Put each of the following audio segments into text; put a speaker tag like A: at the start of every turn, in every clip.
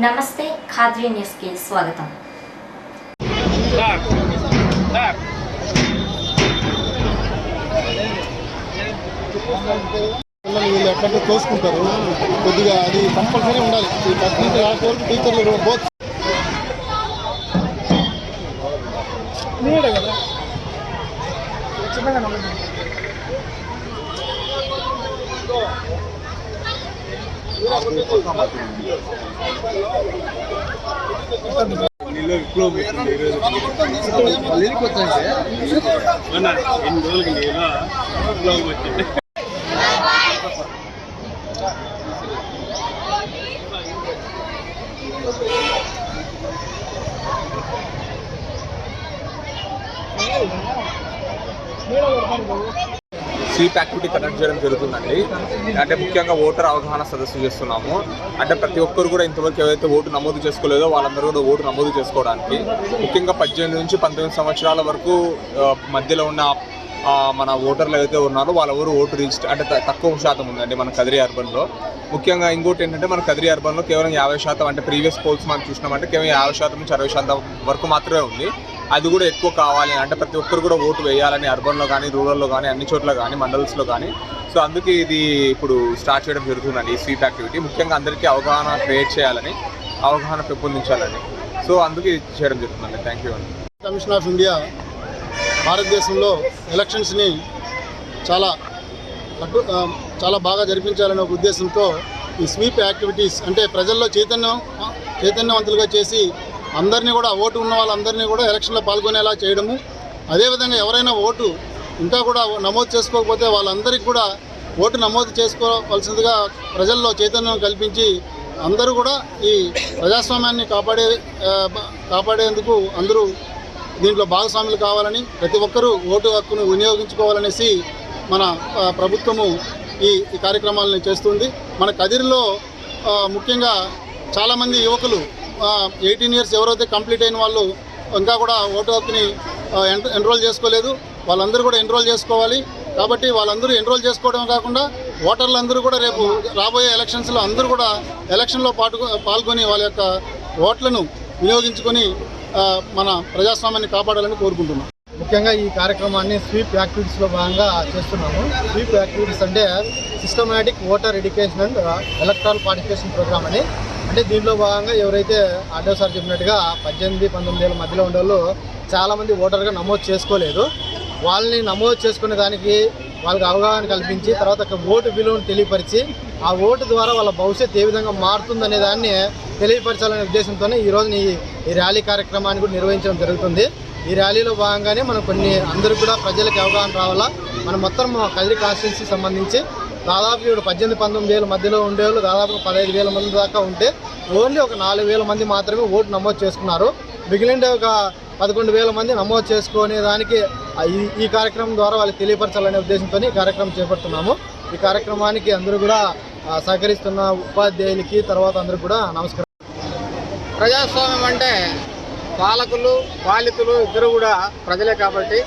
A: నమస్తే ఖాద్రీ న్యూస్ కి స్వాగతం.
B: వీళ్ళు ఎట్లా తోసుకుంటారు కొద్దిగా అది కంపల్సరీ ఉండాలి. ఈ ఫస్ట్ నుంచి లాస్ట్ వరకు టీచర్లు బోత్ కదా
C: స్వీప్ యాక్టివిటీ కండక్ట్ చేయడం జరుగుతుందండి. అంటే ముఖ్యంగా ఓటర్ అవగాహన సదస్సు చేస్తున్నాము. అంటే ప్రతి ఒక్కరు కూడా ఇంతవరకు ఎవరైతే ఓటు నమోదు చేసుకోలేదో వాళ్ళందరూ కూడా ఓటు నమోదు చేసుకోవడానికి, ముఖ్యంగా 18 నుంచి 19 సంవత్సరాల వరకు మధ్యలో ఉన్న మన ఓటర్లు ఏదైతే ఉన్నారో వాళ్ళెవరు ఓటు రిజిస్టర్ అంటే తక్కువ శాతం ఉందండి మన కదిరి అర్బన్లో. ముఖ్యంగా ఇంకోటి ఏంటంటే మన కదిరి అర్బన్లో కేవలం 50% అంటే ప్రీవియస్ పోల్స్ మనం చూసినామంటే కేవలం 50% నుంచి 60% వరకు మాత్రమే ఉంది. అది కూడా ఎక్కువ కావాలి అంటే ప్రతి ఒక్కరు కూడా ఓటు వేయాలని అర్బన్లో కానీ రూరల్లో కానీ అన్ని చోట్ల కానీ మండల్స్లో కానీ. సో అందుకే ఇది ఇప్పుడు స్టార్ట్ చేయడం జరుగుతుందండి ఈ స్వీప్ యాక్టివిటీ. ముఖ్యంగా అందరికీ అవగాహన క్రియేట్ చేయాలని, అవగాహన పెంపొందించాలని. సో అందుకే ఇది చేయడం జరుగుతుందండి. థ్యాంక్ యూ అండి.
B: కమిషన్ ఆఫ్ ఇండియా భారతదేశంలో ఎలక్షన్స్ని చాలా బాగా జరిపించాలనే ఒక ఉద్దేశంతో ఈ స్వీప్ యాక్టివిటీస్ అంటే ప్రజల్లో చైతన్యవంతులుగా చేసి అందరినీ కూడా ఓటు ఉన్న వాళ్ళందరినీ కూడా ఎలక్షన్లో పాల్గొనేలా చేయడము. అదేవిధంగా ఎవరైనా ఓటు ఇంకా కూడా నమోదు చేసుకోకపోతే వాళ్ళందరికీ కూడా ఓటు నమోదు చేసుకోవాల్సిందిగా ప్రజల్లో చైతన్యం కల్పించి అందరూ కూడా ఈ ప్రజాస్వామ్యాన్ని కాపాడేందుకు అందరూ దీంట్లో భాగస్వాములు కావాలని, ప్రతి ఒక్కరూ ఓటు హక్కును వినియోగించుకోవాలనేసి మన ప్రభుత్వము ఈ కార్యక్రమాలను చేస్తుంది. మన కదిరిలో ముఖ్యంగా చాలామంది యువకులు 18 years ఎవరైతే కంప్లీట్ అయిన వాళ్ళు ఇంకా కూడా ఓటు హక్కుని ఎన్రోల్ చేసుకోలేదు. వాళ్ళందరూ కూడా ఎన్రోల్ చేసుకోవాలి. కాబట్టి వాళ్ళందరూ ఎన్రోల్ చేసుకోవడం కాకుండా ఓటర్లందరూ కూడా రేపు రాబోయే ఎలక్షన్స్లో అందరూ కూడా ఎలక్షన్లో పాల్గొని వాళ్ళ యొక్క ఓట్లను వినియోగించుకొని మన ప్రజాస్వామ్యాన్ని కాపాడాలని కోరుకుంటున్నాం.
D: ముఖ్యంగా ఈ కార్యక్రమాన్ని స్వీప్ యాక్టివిటీస్లో భాగంగా చేస్తున్నాము. స్వీప్ యాక్టివిటీస్ అంటే systematic voter education and electoral participation programme అని. అంటే దీంట్లో భాగంగా ఎవరైతే ఆటో సార్ చెప్పినట్టుగా 18-19 ఏళ్ళ మధ్యలో ఉండేవాళ్ళు చాలామంది ఓటర్గా నమోదు చేసుకోలేదు. వాళ్ళని నమోదు చేసుకునే దానికి వాళ్ళకి అవగాహన కల్పించి తర్వాత ఓటు విలువను తెలియపరిచి ఆ ఓటు ద్వారా వాళ్ళ భవిష్యత్తు ఏ విధంగా మారుతుందనే దాన్ని తెలియపరచాలనే ఉద్దేశంతోనే ఈరోజు ఈ ర్యాలీ కార్యక్రమాన్ని కూడా నిర్వహించడం జరుగుతుంది. ఈ ర్యాలీలో భాగంగానే మనం అందరూ కూడా ప్రజలకు అవగాహన రావాలా. మనం మొత్తం కదిరి కాన్స్టిట్యున్సీకి సంబంధించి దాదాపు ఇప్పుడు 18-19 ఏళ్ళ మధ్యలో ఉండేవాళ్ళు దాదాపు 15,000 మంది దాకా ఉంటే ఓన్లీ ఒక 4,000 మంది మాత్రమే ఓటు నమోదు చేసుకున్నారు. మిగిలిన ఒక 11,000 మంది నమోదు చేసుకునే దానికి ఈ కార్యక్రమం ద్వారా వాళ్ళకి తెలియపరచాలనే ఉద్దేశంతో ఈ కార్యక్రమం చేపడుతున్నాము. ఈ కార్యక్రమానికి అందరూ కూడా సహకరిస్తున్న ఉపాధ్యాయులకి తర్వాత అందరూ కూడా నమస్కారం.
E: ప్రజాస్వామ్యం అంటే పాలకులు పాలితులు ఇద్దరు కూడా ప్రజలే కాబట్టి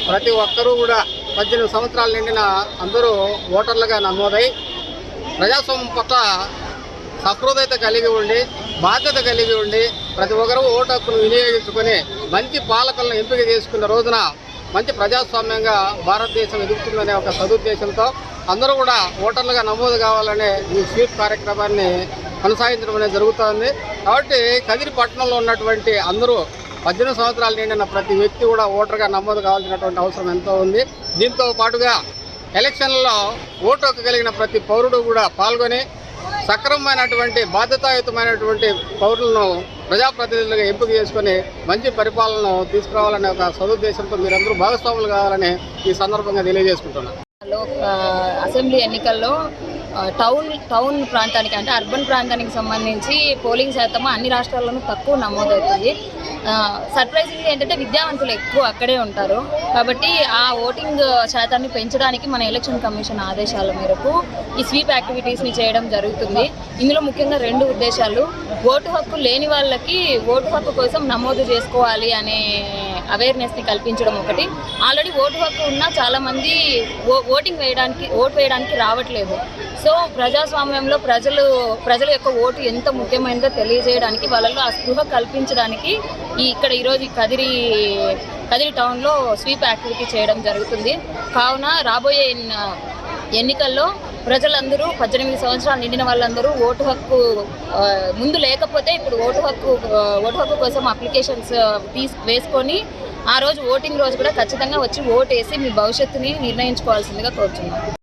E: ప్రతి ఒక్కరూ కూడా 18 సంవత్సరాలు నిండిన అందరూ ఓటర్లుగా నమోదై ప్రజాస్వామ్యం పట్ల సహృదయత కలిగి ఉండి బాధ్యత కలిగి ఉండి ప్రతి ఒక్కరూ ఓటు హక్కును వినియోగించుకొని మంచి పాలకులను ఎంపిక చేసుకున్న రోజున మంచి ప్రజాస్వామ్యంగా భారతదేశం ఎదుగుతుందనే ఒక సదుద్దేశంతో అందరూ కూడా ఓటర్లుగా నమోదు కావాలనే ఈ స్వీప్ కార్యక్రమాన్ని కొనసాగించడం అనేది జరుగుతుంది. కాబట్టి కదిరి పట్టణంలో ఉన్నటువంటి అందరూ 18 సంవత్సరాలు నిండిన ప్రతి వ్యక్తి కూడా ఓటర్గా నమోదు కావాల్సినటువంటి అవసరం ఎంతో ఉంది. దీంతో పాటుగా ఎలక్షన్లలో ఓటు హక్కు కలిగిన ప్రతి పౌరుడు కూడా పాల్గొని సక్రమమైనటువంటి బాధ్యతాయుతమైనటువంటి పౌరులను ప్రజాప్రతినిధులుగా ఎంపిక చేసుకొని మంచి పరిపాలనను తీసుకురావాలనే ఒక సదుద్దేశంతో మీరందరూ భాగస్వాములు కావాలని ఈ సందర్భంగా తెలియజేసుకుంటున్నాను.
F: అసెంబ్లీ ఎన్నికల్లో టౌన్ ప్రాంతానికి అంటే అర్బన్ ప్రాంతానికి సంబంధించి పోలింగ్ శాతం అన్ని రాష్ట్రాల్లోనూ తక్కువ నమోదవుతుంది. సర్ప్రైజింగ్ ఏంటంటే విద్యావంతులు ఎక్కువ అక్కడే ఉంటారు. కాబట్టి ఆ ఓటింగ్ శాతాన్ని పెంచడానికి మన ఎలక్షన్ కమిషన్ ఆదేశాల మేరకు ఈ స్వీప్ యాక్టివిటీస్ని చేయడం జరుగుతుంది. ఇందులో ముఖ్యంగా 2 ఉద్దేశాలు. ఓటు హక్కు లేని వాళ్ళకి ఓటు హక్కు కోసం నమోదు చేసుకోవాలి అనే అవేర్నెస్ని కల్పించడం ఒకటి. ఆల్రెడీ ఓటు హక్కు ఉన్నా చాలామంది ఓటు వేయడానికి రావట్లేదు. సో ప్రజాస్వామ్యంలో ప్రజల యొక్క ఓటు ఎంత ముఖ్యమైనదో తెలియజేయడానికి, వాళ్ళలో ఆ స్పృహ కల్పించడానికి ఇక్కడ ఈరోజు కదిరి టౌన్లో స్వీప్ యాక్టివిటీ చేయడం జరుగుతుంది. కావున రాబోయే ఎన్నికల్లో ప్రజలందరూ 18 సంవత్సరాలు నిండిన వాళ్ళందరూ ఓటు హక్కు ముందు లేకపోతే ఇప్పుడు ఓటు హక్కు కోసం అప్లికేషన్స్ వేసుకొని ఆ రోజు ఓటింగ్ రోజు కూడా ఖచ్చితంగా వచ్చి ఓటు వేసి మీ భవిష్యత్తుని నిర్ణయించుకోవాల్సిందిగా కోరుతున్నాను.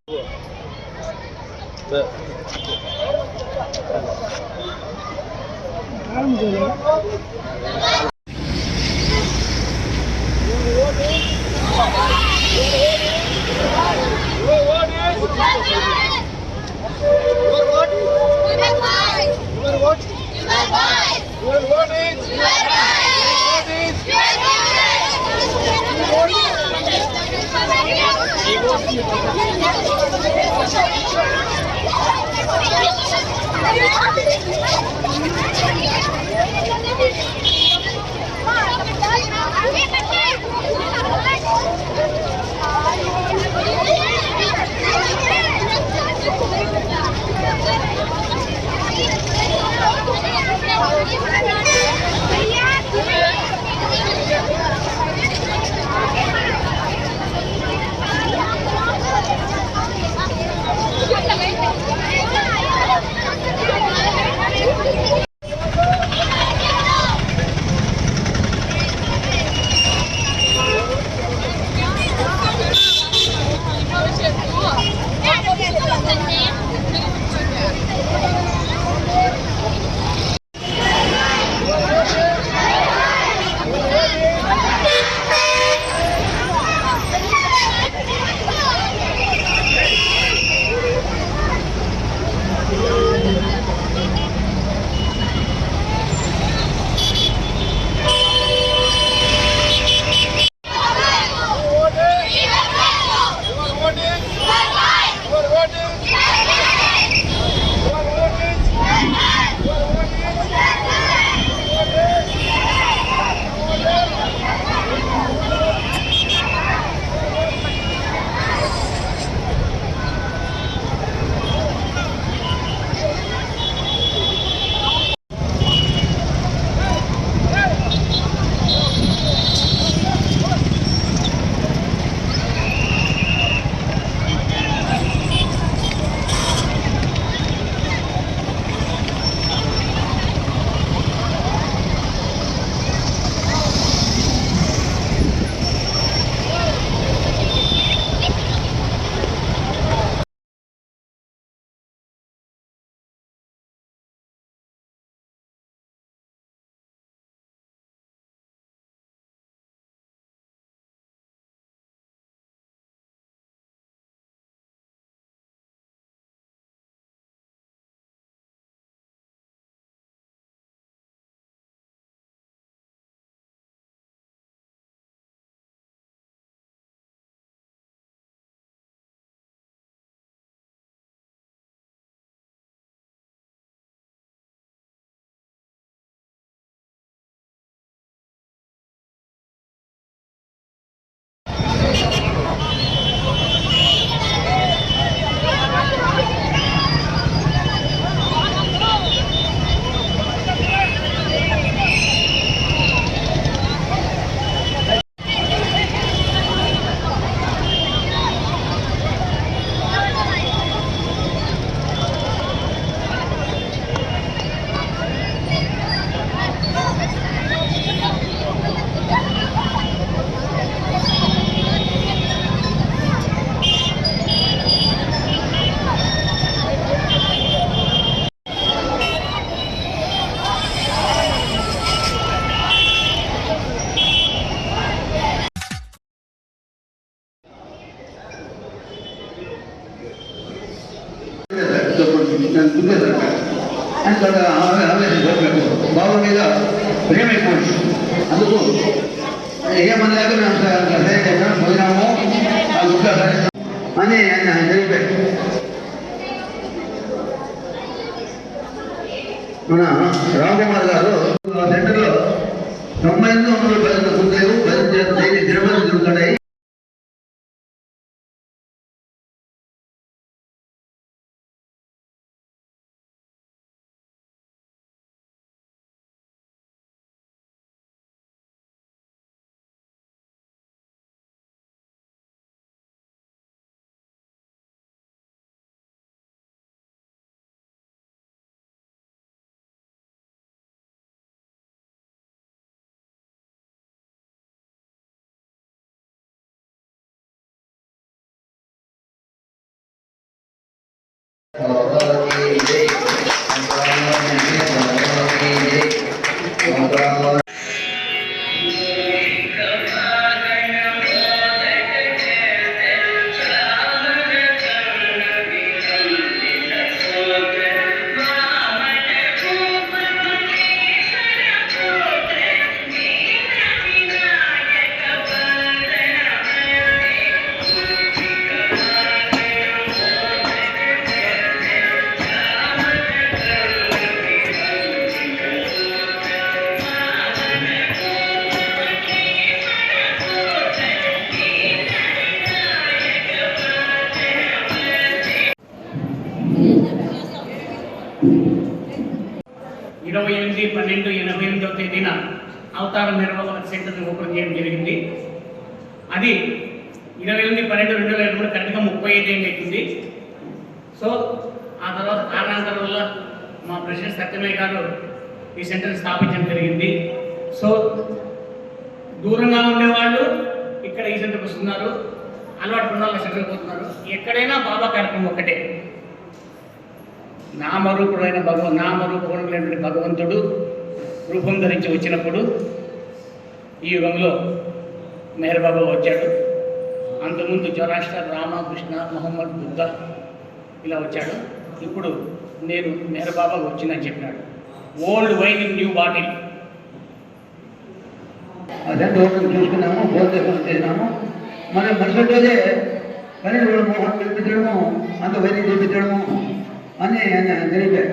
G: బాబు మీద ప్రేమ ఎక్కువ అందుకు ఏమనలేక మేము పోయినాము అని ఆయన తెలిపారు. మన రామకుమార్ గారు సెంటర్లో 99 మంది గుర్తు జై
H: ఇరవై 8/12/88వ తేదీన అవతార నిర్వహణ సెంటర్ని ఓపెన్ చేయడం జరిగింది. అది 28/12/2023 కరెక్ట్గా 35 ఏళ్ళు అవుతుంది. సో ఆ తర్వాత కారణాంతరం వల్ల మా ప్రెసిడెంట్ సత్యమయ్య గారు ఈ సెంటర్ని స్థాపించడం జరిగింది. సో దూరంగా ఉండేవాళ్ళు ఇక్కడ ఈ సెంటర్కి వస్తున్నారు, అలవాటు ఉన్న వాళ్ళు సెంటర్కి పోతున్నారు. ఎక్కడైనా బాబా కార్యక్రమం ఒకటే. నామరూపమైనటువంటి భగవంతుడు రూపం ధరించి వచ్చినప్పుడు ఈ యుగంలో మెహర్ బాబా వచ్చాడు. అంతకుముందు జొరాస్టర్, రామకృష్ణ, మొహమ్మద్, బుద్ధ ఇలా వచ్చాడు. ఇప్పుడు నేను మెహర్ బాబా వచ్చిందని చెప్పినాడు. Old wine in new bottle.
G: అదంతా ఒకటి చూసుకున్నాము, భోజనం చేసినాము. మనం మరుసటి రోజే పని మోహన్ పిలిపించడము, అంత వైద్యం చేయించడము అని జరిగాయి.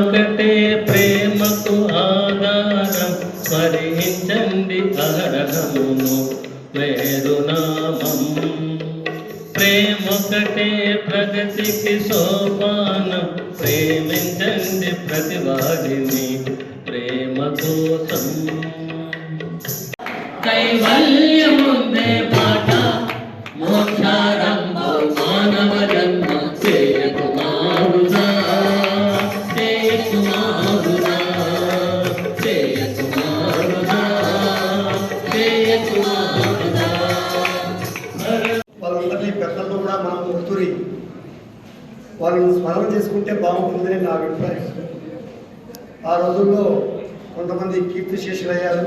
I: ఒకటే ప్రేమకు ఆధారం స్మరించండి అహరహమును వేరు నామం. ప్రేమొకటే ప్రగతికి సోపానం, ప్రేమించండి ప్రతివాడిని ప్రేమ కోసం. కైవల్యముందే మాట మోక్షారంభ మానవ జన్మ చేయకుమారుగా
D: వాళ్ళందరినీ పెద్దలు కూడా మనం గుర్తురి వాళ్ళని స్మరణ చేసుకుంటే బాగుంటుందని నా అభిప్రాయం. ఆ రోజుల్లో కొంతమంది కీర్తిశేషులయ్యారు.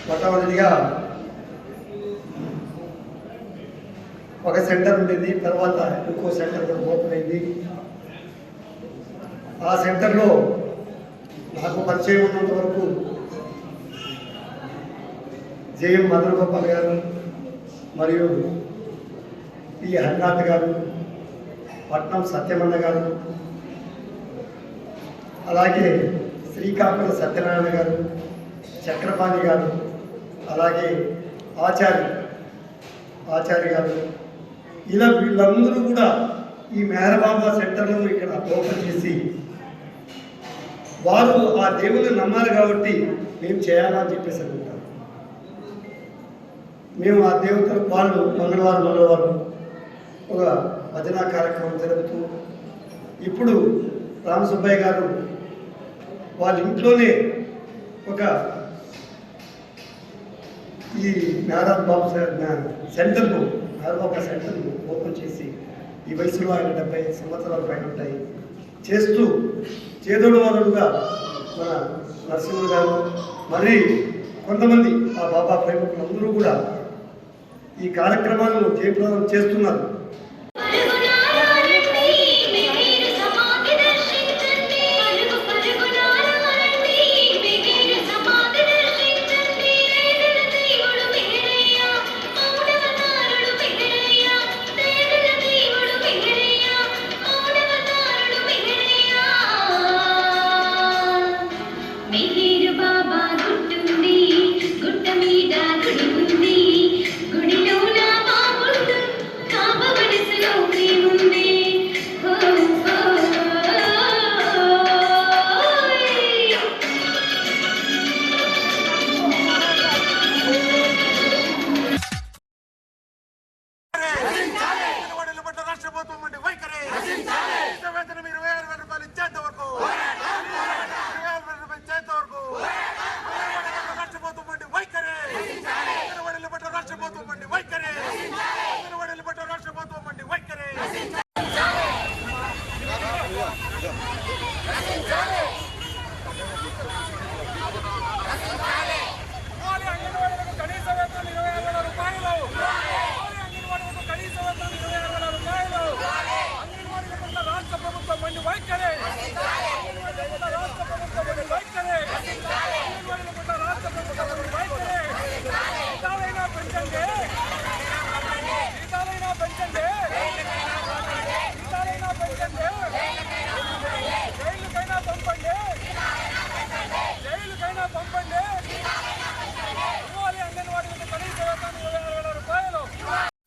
D: మొట్టమొదటిగా ఒక సెంటర్ ఉండేది, తర్వాత ఇంకో సెంటర్ కూడా ఓపెన్ అయింది. ఆ సెంటర్లో నాకు పరిచయం ఉన్నంత వరకు జేఎం మదనగోపాల్ గారు మరియు పి హరినాథ్ గారు, పట్నం సత్యమన్న గారు, అలాగే శ్రీకాకుళం సత్యనారాయణ గారు, చక్రపాణి గారు, అలాగే ఆచార్య గారు, ఇలా వీళ్ళందరూ కూడా
J: ఈ మేరబాబా సెంటర్లను ఇక్కడ ఓపెన్ చేసి వారు ఆ దేవుని నమ్మారు కాబట్టి మేము చేయాలని చెప్పేసి అనుకుంటాం. మేము ఆ దేవతలు వాళ్ళు మంగళవారం ఒక భజన కార్యక్రమం జరుపుతూ ఇప్పుడు రామసుబ్బయ్య గారు వాళ్ళ ఇంట్లోనే ఒక ఈ మేరబాబా సెంటర్ను ఓపెన్ చేసి ఈ వయసులో ఆయన 70 సంవత్సరాల పైన ఉంటాయి చేస్తూ చేదోడు వాదుడుగా మన నరసింహ గారు మరి కొంతమంది ఆ బాబా ప్రేమికులు అందరూ కూడా ఈ కార్యక్రమాలను జయప్రదం చేస్తున్నారు.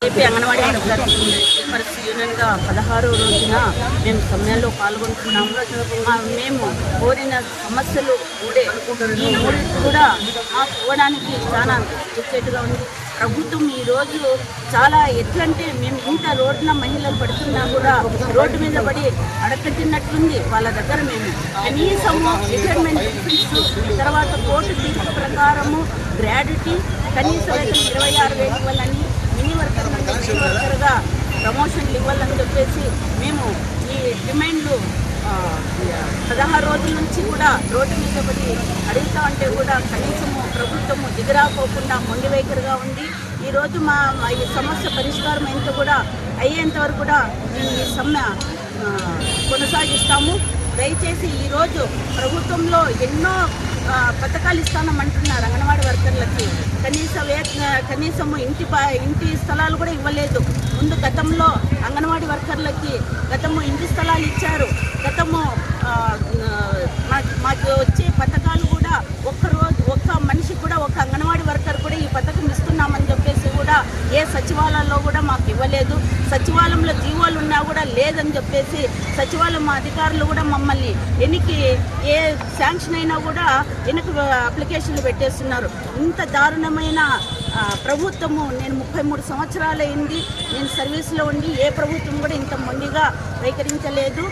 K: ఏపీ అంగన్వాడీ పరిస్థితి యూనియన్గా 16వ రోజున మేము సమ్మెలో పాల్గొంటున్నాము. మేము కోరిన సమస్యలు ఉండే ఈ మూడింటి కూడా మాకు ఇవ్వడానికి చాలా వచ్చేట్టుగా ఉంది. ప్రభుత్వం ఈరోజు చాలా ఎట్లంటే మేము ఇంత రోడ్డున మహిళలు పడుతున్నా కూడా రోడ్డు మీద పడి అడకట్టినట్లుంది. వాళ్ళ దగ్గర మేము కనీసము రిటైర్మెంట్ బెనిఫిట్స్, తర్వాత కోర్టు తీర్పు ప్రకారము గ్రాడ్యుటీ, కనీస వేతనం 26,000 ఇవ్వాలని, మినీ వర్కర్ నుండి మినీ వర్కర్గా ప్రమోషన్లు ఇవ్వాలని చెప్పేసి మేము ఈ డిమాండ్లు 16 రోజుల నుంచి కూడా రోడ్డు మీద పడి అడుగుతా ఉంటే కూడా కనీసము ప్రభుత్వము దిగరాకోకుండా మొండి వైఖరిగా ఉంది. ఈరోజు మా ఈ సమస్య పరిష్కారం అయ్యేంత వరకు కూడా మేము ఈ సమ్మె కొనసాగిస్తాము. దయచేసి ఈరోజు ప్రభుత్వంలో ఎన్నో పథకాలు ఇస్తానమంటున్నారు అంగన్వాడీ వర్కర్లకి. కనీసము ఇంటి స్థలాలు కూడా ఇవ్వలేదు. ముందు గతంలో అంగన్వాడీ వర్కర్లకి ఇంటి స్థలాలు ఇచ్చారు. మాకు వచ్చే పథకాలు కూడా ఒక్క మనిషి కూడా ఒక్క అంగన్వాడీ వర్కర్ కూడా ఈ పథకం ఇస్తున్నామని చెప్పేసి కూడా ఏ సచివాలయంలో కూడా మాకు ఇవ్వలేదు. సచివాలయంలో జీవోలు ఉన్నా కూడా లేదని చెప్పేసి సచివాలయం అధికారులు కూడా మమ్మల్ని ఏ శాంక్షన్ అయినా కూడా అప్లికేషన్లు పెట్టేస్తున్నారు. ఇంత దారుణమైన ప్రభుత్వము నేను 33 సంవత్సరాలు అయింది నేను సర్వీస్లో ఉండి ఏ ప్రభుత్వం కూడా ఇంత మొండిగా వైఖరించలేదు.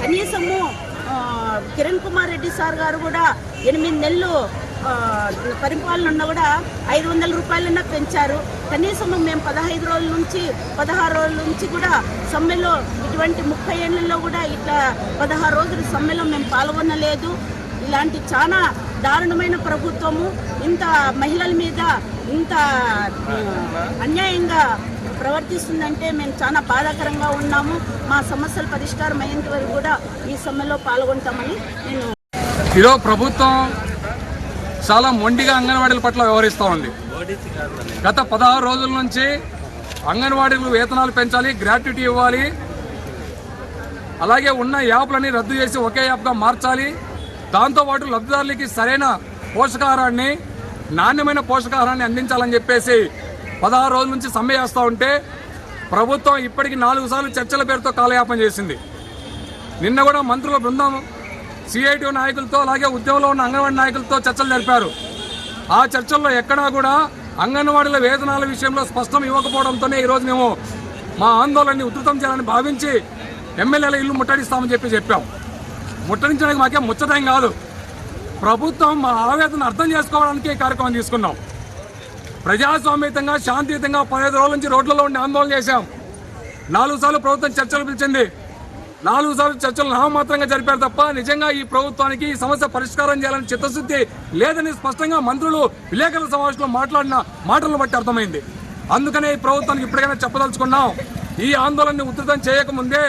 K: కనీసము కిరణ్ కుమార్ రెడ్డి సార్ గారు కూడా 8 నెలలు పరిపాలన ఉన్నా కూడా 500 రూపాయలన్నా పెంచారు. కనీసం మేము 15 రోజుల నుంచి 16 రోజుల నుంచి కూడా సమ్మెలో ఇటువంటి 30 ఏళ్లలో కూడా ఇట్లా 16 రోజుల సమ్మెలో మేము పాల్గొనలేదు. ఇలాంటి చాలా దారుణమైన ప్రభుత్వము ఇంత మహిళల మీద ఇంత అన్యాయంగా ప్రవర్తిస్తుందంటే మేము చాలా బాధాకరంగా ఉన్నాము. మా సమస్యల పరిష్కారం అయ్యేంత వరకు కూడా ఈ సమ్మెలో పాల్గొంటామని
L: ఈరోజు ప్రభుత్వం చాలా మొండిగా అంగన్వాడీల పట్ల వ్యవహరిస్తూ ఉంది. గత 16 రోజుల నుంచి అంగన్వాడీలు వేతనాలు పెంచాలి, గ్రాట్యుటీ ఇవ్వాలి, అలాగే ఉన్న యాప్లని రద్దు చేసి ఒకే యాప్గా మార్చాలి, దాంతోపాటు లబ్ధిదారులకి సరైన పోషకాహారాన్ని నాణ్యమైన పోషకాహారాన్ని అందించాలని చెప్పేసి 16 రోజుల నుంచి సమ్మె చేస్తూ ఉంటే ప్రభుత్వం ఇప్పటికి 4 సార్లు చర్చల పేరుతో కాలయాపన చేసింది. నిన్న కూడా మంత్రుల బృందం సిఐటి నాయకులతో అలాగే ఉద్యమంలో ఉన్న అంగన్వాడీ నాయకులతో చర్చలు జరిపారు. ఆ చర్చల్లో ఎక్కడా కూడా అంగన్వాడీల వేతనాల విషయంలో స్పష్టం ఇవ్వకపోవడంతోనే ఈరోజు మేము మా ఆందోళనని ఉధృతం చేయాలని భావించి ఎమ్మెల్యేల ఇల్లు ముట్టడిస్తామని చెప్పాం. ముట్టడించడానికి మాకేం ముచ్చటం కాదు. ప్రభుత్వం మా ఆవేదన అర్థం చేసుకోవడానికి ఈ కార్యక్రమం తీసుకున్నాం. ప్రజాస్వామ్యతంగా శాంతియుతంగా 15 రోజుల నుంచి రోడ్లలో ఉండి ఆందోళన చేశాం. 4 సార్లు ప్రభుత్వం చర్చలు పిలిచింది. 4 సార్లు చర్చలు నామమాత్రంగా జరిపారు తప్ప నిజంగా ఈ ప్రభుత్వానికి ఈ సమస్య పరిష్కారం చేయాలని చిత్తశుద్ధి లేదని స్పష్టంగా మంత్రులు విలేకరుల సమావేశంలో మాట్లాడిన మాటలను బట్టి అర్థమైంది. అందుకనే ఈ ప్రభుత్వానికి ఇప్పటికైనా చెప్పదలుచుకున్నాం, ఈ ఆందోళనని ఉధృతం చేయకముందే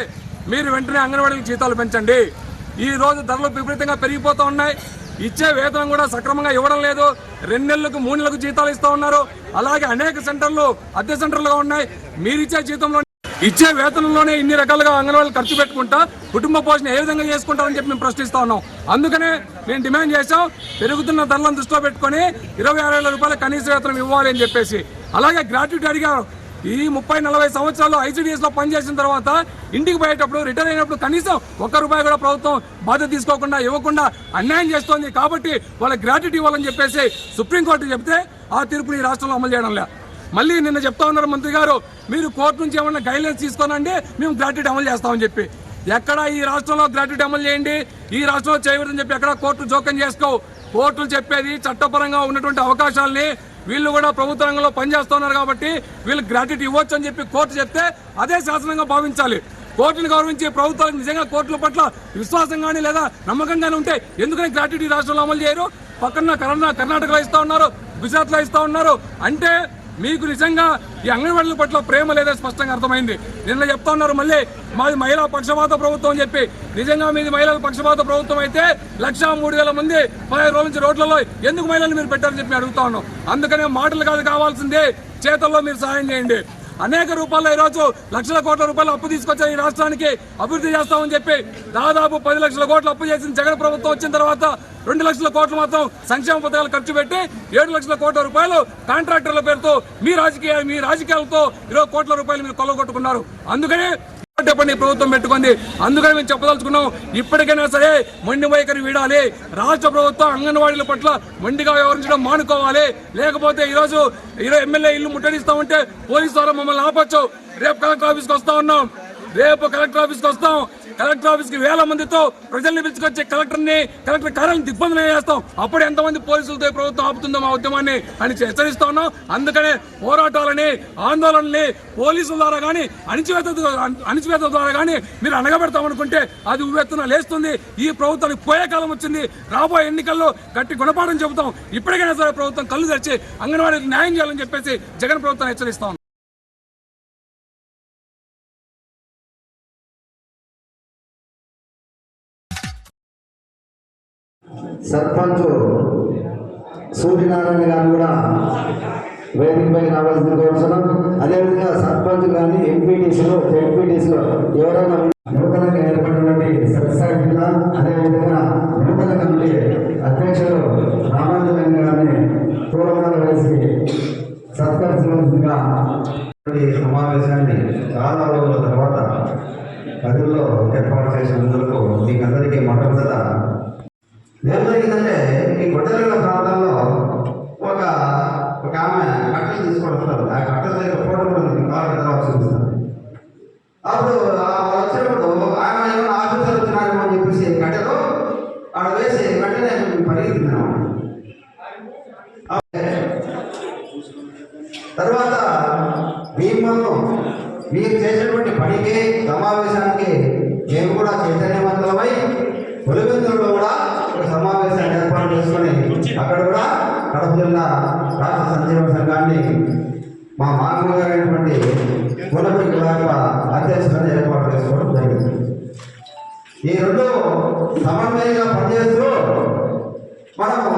L: మీరు వెంటనే అంగన్వాడీలకు జీతాలు పెంచండి. ఈ రోజు ధరలు విపరీతంగా పెరిగిపోతూ ఉన్నాయి. ఇచ్చే వేతనం కూడా సక్రమంగా ఇవ్వడం లేదు. 2 నెలలకు 3 నెలలకు జీతాలు ఇస్తూ ఉన్నారు. అలాగే అనేక సెంటర్లు అద్దె సెంటర్లుగా ఉన్నాయి. మీరిచ్చే జీతంలో ఇచ్చే వేతనంలోనే ఇన్ని రకాలుగా అంగన్వాడీలు ఖర్చు పెట్టుకుంటా కుటుంబ పోషణ ఏ విధంగా చేసుకుంటారని చెప్పి మేము ప్రశ్నిస్తా ఉన్నాం. అందుకనే మేము డిమాండ్ చేశాం, పెరుగుతున్న ధరలను దృష్టిలో పెట్టుకుని 26,000 రూపాయల కనీస వేతనం ఇవ్వాలి అని చెప్పేసి. అలాగే గ్రాట్యుటీ అడిగారు. ఈ 30-40 సంవత్సరాలు ఐసీడీఎస్ లో పనిచేసిన తర్వాత ఇంటికి పోయేటప్పుడు రిటర్న్ అయినప్పుడు కనీసం ₹1 కూడా ప్రభుత్వం బాధ్యత తీసుకోకుండా ఇవ్వకుండా అన్యాయం చేస్తోంది. కాబట్టి వాళ్ళ గ్రాట్యుటీ ఇవ్వాలని చెప్పేసి సుప్రీంకోర్టు చెప్తే ఆ తీర్పుని ఈ రాష్ట్రంలో అమలు చేయడం లేదు. మళ్ళీ నిన్న చెప్తా ఉన్నారు మంత్రి గారు, మీరు కోర్టు నుంచి ఏమన్నా గైడ్లైన్స్ తీసుకోనండి మేము గ్రాట్యుటీ అమలు చేస్తామని చెప్పి. ఎక్కడ ఈ రాష్ట్రంలో గ్రాట్యుటీ అమలు చేయండి, ఈ రాష్ట్రంలో చేయకూడదని చెప్పి ఎక్కడ కోర్టు జోక్యం చేసుకో. కోర్టులు చెప్పేది చట్టపరంగా ఉన్నటువంటి అవకాశాలని వీళ్ళు కూడా ప్రభుత్వ రంగంలో పనిచేస్తున్నారు కాబట్టి వీళ్ళు గ్రాట్యుటీ ఇవ్వచ్చు అని చెప్పి కోర్టు చెప్తే అదే శాసనంగా భావించాలి. కోర్టును గౌరవించి ప్రభుత్వాలకు నిజంగా కోర్టుల పట్ల విశ్వాసం కానీ లేదా నమ్మకంగానే ఉంటే ఎందుకని గ్రాట్యుటీ రాష్ట్రంలో అమలు చేయరు? పక్కన కర్ణాటకలో ఇస్తా ఉన్నారు, గుజరాత్లో ఇస్తా ఉన్నారు. అంటే మీకు నిజంగా ఈ అంగన్వాడీల పట్ల ప్రేమ లేదా స్పష్టంగా అర్థమైంది. నిన్న చెప్తా ఉన్నారు మళ్ళీ మాది మహిళా పక్షపాత ప్రభుత్వం అని చెప్పి. నిజంగా మీది మహిళల పక్షపాత ప్రభుత్వం అయితే 1,03,000 మంది 15 రోజుల నుంచి రోడ్లలో ఎందుకు మహిళలు మీరు పెట్టారని చెప్పి అడుగుతా ఉన్నాం. అందుకనే మాటలు కాదు కావాల్సిందే, చేతల్లో మీరు సహాయం చేయండి. అనేక రూపాయల్లో ఈరోజు లక్షల కోట్ల రూపాయలు అప్పు తీసుకొచ్చారు. ఈ రాష్ట్రానికి అభివృద్ధి చేస్తామని చెప్పి దాదాపు 10 లక్షల కోట్లు అప్పు చేసిన జగన్ ప్రభుత్వం వచ్చిన తర్వాత 2 లక్షల కోట్లు మాత్రం సంక్షేమ పథకాలు ఖర్చు పెట్టి 7 లక్షల కోట్ల రూపాయలు కాంట్రాక్టర్ల పేరుతో మీ రాజకీయాలతో 20 కోట్ల రూపాయలు మీరు కొల్లగొట్టుకున్నారు. అందుకనే ప్రభుత్వం పెట్టుకుంది. అందుకని మేము చెప్పదలుచుకున్నాం, ఇప్పటికైనా సరే మొండి వైఖరి వీడాలి. రాష్ట్ర ప్రభుత్వం అంగన్వాడీల పట్ల మొండిగా వ్యవహరించడం మానుకోవాలి. లేకపోతే ఈరోజు ఎమ్మెల్యే ఇల్లు ముట్టడిస్తామంటే పోలీసు ద్వారా మమ్మల్ని ఆపచ్చు. రేపు కలెక్టర్ ఆఫీస్కి వస్తా ఉన్నాం. కలెక్టర్ ఆఫీస్కి 1000 మందితో ప్రజల్ని పిలుచుకొచ్చి కలెక్టర్ కార్యాలయం దిగ్బంధనం చేస్తాం. అప్పుడు ఎంతమంది పోలీసులతో ప్రభుత్వం ఆపుతుందో మా ఉద్యమాన్ని అని హెచ్చరిస్తా ఉన్నాం. అందుకనే పోరాటాలని ఆందోళనని పోలీసుల ద్వారా కానీ అణిచివేత ద్వారా కానీ మీరు అనగబెడతామనుకుంటే అది ఉవ్వెత్తున లేస్తుంది. ఈ ప్రభుత్వానికి పోయే కాలం వచ్చింది. రాబోయే ఎన్నికల్లో గట్టి గుణపాఠం చెబుతాం. ఇప్పటికైనా సరే ప్రభుత్వం కళ్ళు తెరిచి అంగన్వాడీకి న్యాయం చేయాలని చెప్పేసి జగన్ ప్రభుత్వం హెచ్చరిస్తాం.
G: సర్పంచ్ సూర్యనారాయణ గారు కూడా వేదికపై రావాల్సింది కోరుతున్నాం. అదేవిధంగా సర్పంచ్ కానీ ఎంపీటీసీలో ఎవరైనా నూతనంగా ఏర్పడినటువంటి సత్యసాయి జిల్లా అదేవిధంగా నూతన కమిటీ అధ్యక్షులు రామాంజనేయులు గారిని పూర్వకాలు వేసి సత్కరించవలసిందిగా సమావేశాన్ని చాలా రోజుల తర్వాత గదుల్లో ఏర్పాటు చేసినందుకు మీకందరికీ మొట్టమొదట ఏం జరిగిందంటే ఈ గొడ్డలిగూడ ప్రాంతంలో ఒక ఆమె కట్టెలు తీసుకొని వస్తారు. ఆ కట్టెల దగ్గర ఫోటో కూడా చూపిస్తారు. అప్పుడు వచ్చినప్పుడు ఆమె ఏమైనా ఆఫీసర్ వచ్చినారేమో అని చెప్పేసి కట్టెలు ఆడ వేసి కట్టెనే పరిగెత్తిందన్నమాట. తర్వాత మీరు చేసినటువంటి పనికి సమావేశానికి మేము కూడా చైతన్యవంతమై పొలివెందులలో కూడా ఒక సమావేశాన్ని ఏర్పాటు చేసుకొని అక్కడ కూడా కడప జిల్లా రాష్ట్ర సంక్షేమ సంఘాన్ని మా మామూలు గారైనటువంటి గుణపతి గులాబ అధ్యక్షులను ఏర్పాటు చేసుకోవడం జరిగింది. ఈ రెండు సమన్వయంగా పనిచేస్తూ మనము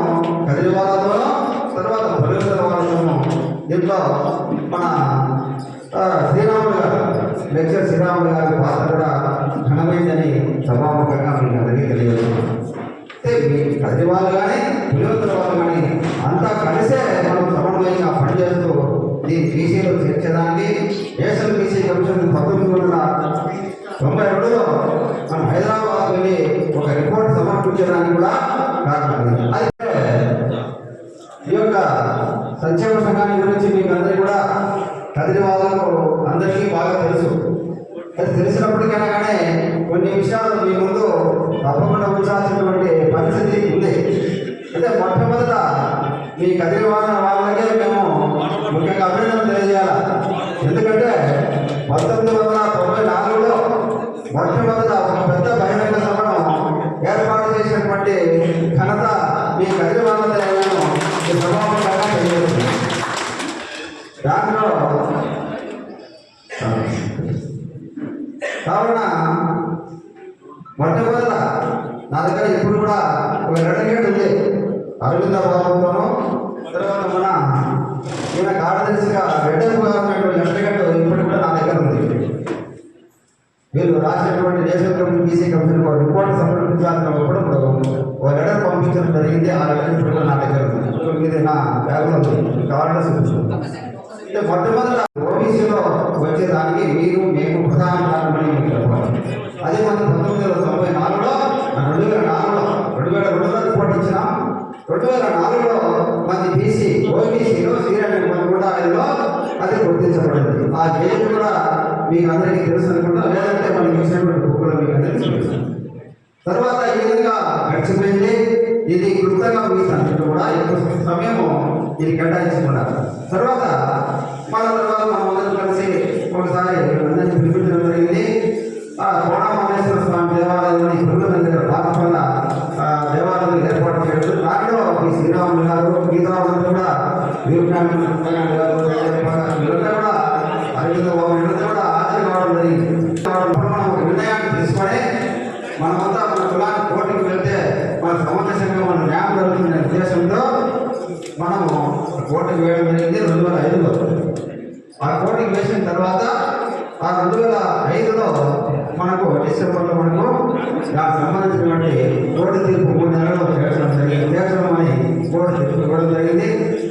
G: కదిరి వాళ్ళతోనూ తర్వాత పొలివెందుల వాళ్ళతోనూ దీంట్లో మన శ్రీరాములు గారు లెక్చర్ శ్రీరాములు గారి పాత్ర కూడా ఘనమైందని సభాముఖంగా మీకు అందరికీ తెలియజేస్తున్నాం. కదిరి వాళ్ళు కానీ పులివెందుల వాళ్ళు కానీ అంతా కలిసే మనం సమన్వయంగా పనిచేస్తూ దీన్ని బీసీలో చేర్చడానికి ఏషియన్ బీసీ కమిషన్ 1992లో మనం హైదరాబాద్ వెళ్ళి ఒక రిపోర్ట్ సమర్పించడానికి కూడా కారణమైంది. అయితే ఈ యొక్క సంక్షేమ సంఘాన్ని గురించి మీకు అందరికీ కూడా కదిరి వాళ్ళకు అందరికీ బాగా తెలుసు. అది తెలిసినప్పటికైనా కానీ కొన్ని విషయాలు మీ ముందు తప్పకుండా ఉంచాల్సినటువంటి పరిస్థితి ఉంది. అయితే మొట్టమొదట మీ కదిరి వాళ్ళకే మేము ముఖ్యంగా అభినందన తెలియజేయాలి. ఎందుకంటే 1994లో మొట్టమొదట ఒక పెద్ద బహిరంగ సభను ఏర్పాటు చేసినటువంటి ఘనత మీ కదిరి వాళ్ళదే ఈ సభాముఖంగా తెలియజేస్తుంది. దాంట్లో కావున మొట్టమొదట నా దగ్గర ఇప్పుడు కూడా ఒక లెటర్ ఉంది. అరవింద బాబుతోనూ తర్వాత మన ఈయన కార్యదర్శిగా రెడ్డప్ప గారు లెటర్ ఇప్పుడు కూడా నా దగ్గర ఉంది. వీళ్ళు రాసినటువంటి national commission BC commission report సమర్పించాల్సినప్పుడు ఒక లెటర్ పంపించడం జరిగింది. ఆ లెటర్ ఇప్పుడు కూడా నా దగ్గర ఉంది. ఇది నా బ్యాగ్లో ఉంది. కావాలంటే చూపిస్తుంది. అంటే మొట్టమొదట ఓబీసీలో వచ్చేదానికి మీరు మేము ప్రధాన కారణమని మీకు చెప్పాలి. అదే మనం 1994లో 2002లో రిపోర్ట్ ఇచ్చినాం. 2004లో మంది బీసీ ఓబీసీలో శ్రీరంగంలో అది గుర్తించబడింది. ఆ జైలు కూడా మీకు అందరికీ తెలుసు అనుకుంటా, లేదంటే మనం ఇచ్చినటువంటి బుక్కులో మీకు అందరికీ తెలుసు. తర్వాత ఈ విధంగా గడిచిపోయింది. ఇది కృతంగా మీ సంఖ్యలో కూడా ఎక్కువ సమయము ఇది కేటాయించకుండా తర్వాత మనం అందరం కలిసి ఒకసారి అందరినీ పిలిపించడం జరిగింది. కోణమల్లేశ్వర స్వామి దేవాలయంలోని పురుగుల దగ్గర భాగపల్ల దేవాలయం ఏర్పాటు చేయడం. దాంట్లో ఈ శ్రీరాములు గారు గీతావాళ్ళు కూడా వీరునారాయణ గారు వీళ్ళంతా కూడా అరవింద బాబు వీళ్ళంతా కూడా హాజరు కావడం జరిగింది. మనం ఒక నిర్ణయాన్ని తీసుకొని మనమంతా మన కులానికి పోటీకి వెళ్తే మన సమావేశంగా మన న్యాయం జరుగుతున్న ఉద్దేశంతో మనము పోటీకి వేయడం జరిగింది 2005లో. ఆ పోటీకి వేసిన తర్వాత ఆ 2005లో మనకు డిసెంబర్లో మనకు దానికి సంబంధించినటువంటి కోర్టు తీర్పు 3 నెలల్లో చేర్చడం అని కోర్టు తీర్పు ఇవ్వడం జరిగింది.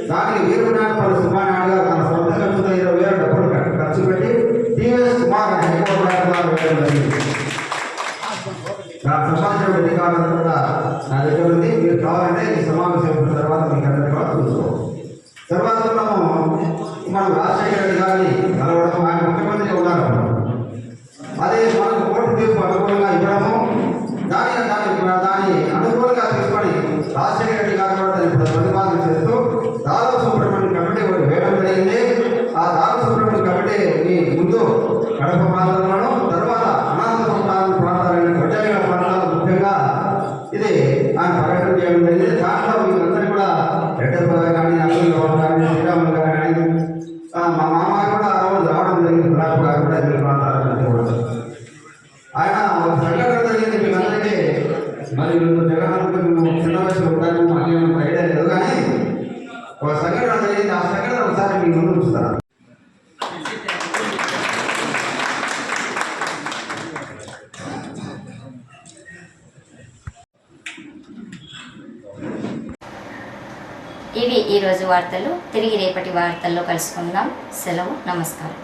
G: దానికి వీరనాయపల్లి సుబ్బానాయుడు గారు తన సొంత ఖర్చుతో 20,000 డబ్బులు ఖర్చు పెట్టి టీవీఎస్ కుమార్ హైకోర్టు వేయడం జరిగింది. దానికి సంబంధించిన రికార్డు కూడా నా దగ్గర ఉంది. మీరు కావాలంటే ఈ సమావేశం తర్వాత మీకు అందరికీ కూడా చూసుకోవాలి. తర్వాత మనం రాజశేఖర రెడ్డి గారిని కలవడం, ఆయన ముఖ్యమంత్రిగా ఉన్నారు. అదే మనకు కోర్టు తీర్పు అనుకూలంగా ఇవ్వడము, దాని అనుకూలంగా తీసుకొని రాజశేఖర రెడ్డి గారు కూడా ప్రతిపాదన చేస్తూ దాదాపు సుబ్రహ్మణ్యం కమిటీ ఒకటి వేయడం జరిగింది. ఆ దాదాపు సుబ్రహ్మణ్యం కమిటీ ముందు కడప ప్రాంతంలోనూ తర్వాత అనంతపురం ప్రాంతాలైన గొడ్డలిగడ ప్రాంతాలు ముఖ్యంగా ఇది ఆయన పర్యటన చేయడం జరిగింది. దాంట్లో వీళ్ళందరూ కూడా రెడ్డప్ప గారు కానీ అరవింద బాబు కానీ శ్రీరాములు గారు కానీ మా మామ కూడా ఆ రోజు రావడం జరిగింది. గులాబ్ గారు కూడా ఎన్ని ప్రాంతాలన్నీ కూడా ఆయన ఒక సంఘటన జరిగింది మీకు అందరికీ. మరి జగన్ చిన్న వయసులో ఉంటాను అన్ని ఐడియా లేదు, కానీ ఒక సంఘటన జరిగింది. ఆ సంఘటన ఒకసారి మీ ముందు చూస్తాను.
A: ఇవి ఈరోజు వార్తలు. తిరిగి రేపటి వార్తల్లో కలుసుకుందాం. సెలవు, నమస్కారం.